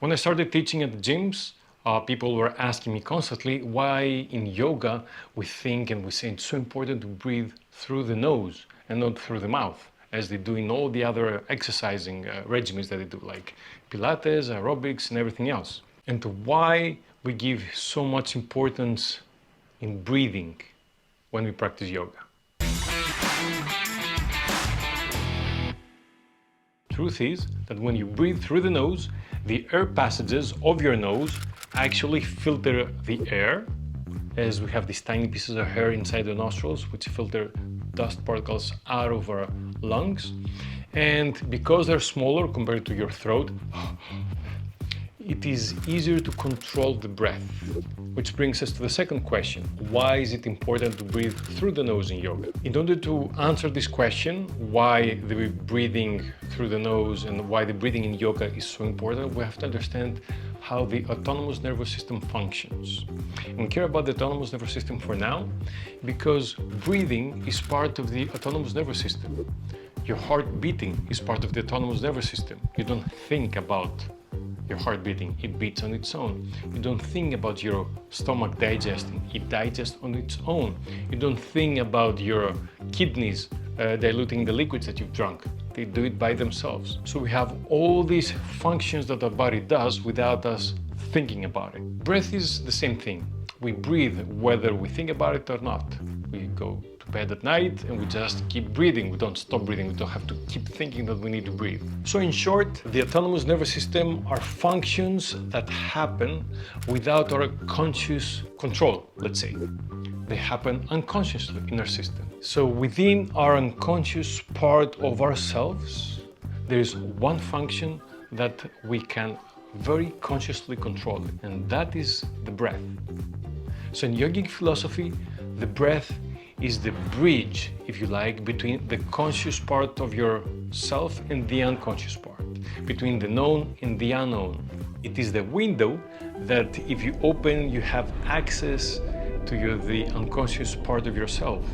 When I started teaching at the gyms, people were asking me constantly why in yoga we think and we say it's so important to breathe through the nose and not through the mouth, as they do in all the other exercising regimens that they do, like Pilates, aerobics, and everything else. And why we give so much importance in breathing when we practice yoga. Truth is that when you breathe through the nose, the air passages of your nose actually filter the air, as we have these tiny pieces of hair inside the nostrils which filter dust particles out of our lungs. And because they're smaller compared to your throat, it is easier to control the breath. Which brings us to the second question. Why is it important to breathe through the nose in yoga? In order to answer this question, why the breathing through the nose and why the breathing in yoga is so important, we have to understand how the autonomous nervous system functions. And we care about the autonomous nervous system for now because breathing is part of the autonomous nervous system. Your heart beating is part of the autonomous nervous system. You don't think about your heart beating, it beats on its own. You don't think about your stomach digesting, it digests on its own. You don't think about your kidneys diluting the liquids that you've drunk. They do it by themselves. So we have all these functions that our body does without us thinking about it. Breath is the same thing. We breathe whether we think about it or not. We go to bed at night and we just keep breathing. We don't stop breathing. We don't have to keep thinking that we need to breathe. So in short, the autonomous nervous system are functions that happen without our conscious control, let's say. They happen unconsciously in our system. So within our unconscious part of ourselves, there is one function that we can very consciously control it, and that is the breath. So in yogic philosophy, the breath is the bridge, if you like, between the conscious part of yourself and the unconscious part, between the known and the unknown. It is the window that if you open, you have access to the unconscious part of yourself.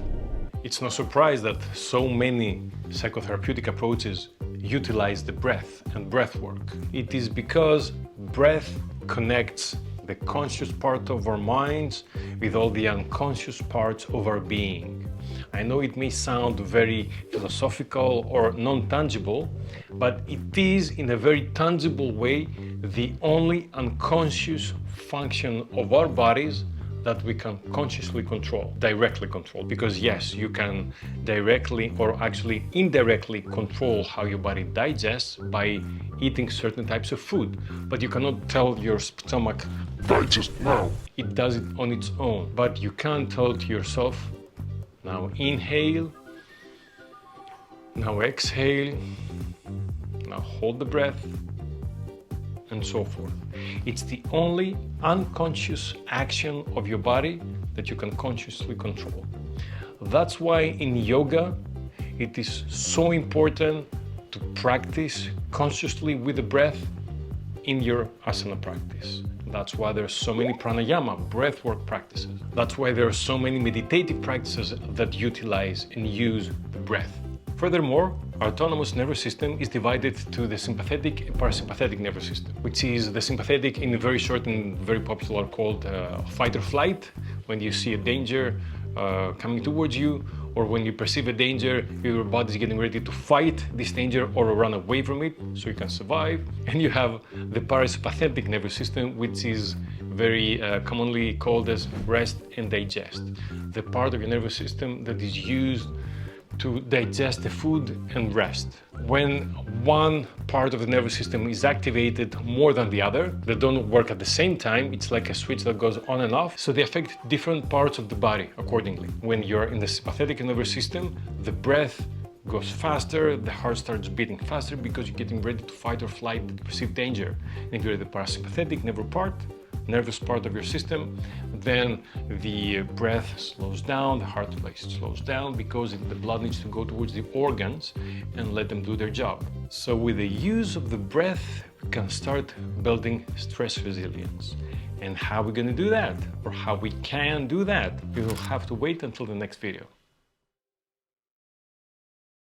It's no surprise that so many psychotherapeutic approaches utilize the breath and breath work. It is because breath connects the conscious part of our minds with all the unconscious parts of our being. I know it may sound very philosophical or non-tangible, but it is in a very tangible way the only unconscious function of our bodies that we can consciously control, directly control. Because yes, you can directly or actually indirectly control how your body digests by eating certain types of food, but you cannot tell your stomach, digest now. It does it on its own, but you can tell to yourself, now inhale, now exhale, now hold the breath, and so forth. It's the only unconscious action of your body that you can consciously control. That's why in yoga, it is so important to practice consciously with the breath in your asana practice. That's why there are so many pranayama, breathwork practices. That's why there are so many meditative practices that utilize and use the breath. Furthermore, our autonomous nervous system is divided to the sympathetic and parasympathetic nervous system, which is the sympathetic in very short and very popular called fight or flight. When you see a danger coming towards you, or when you perceive a danger, your body is getting ready to fight this danger or run away from it so you can survive. And you have the parasympathetic nervous system, which is very commonly called as rest and digest. The part of your nervous system that is used to digest the food and rest. When one part of the nervous system is activated more than the other, they don't work at the same time, it's like a switch that goes on and off, so they affect different parts of the body accordingly. When you're in the sympathetic nervous system, the breath goes faster, the heart starts beating faster because you're getting ready to fight or flight, perceive danger. And if you're the parasympathetic nervous part of your system, then the breath slows down, the heart rate slows down because the blood needs to go towards the organs and let them do their job. So with the use of the breath, we can start building stress resilience. And how are we going to do that? Or how we can do that? You will have to wait until the next video.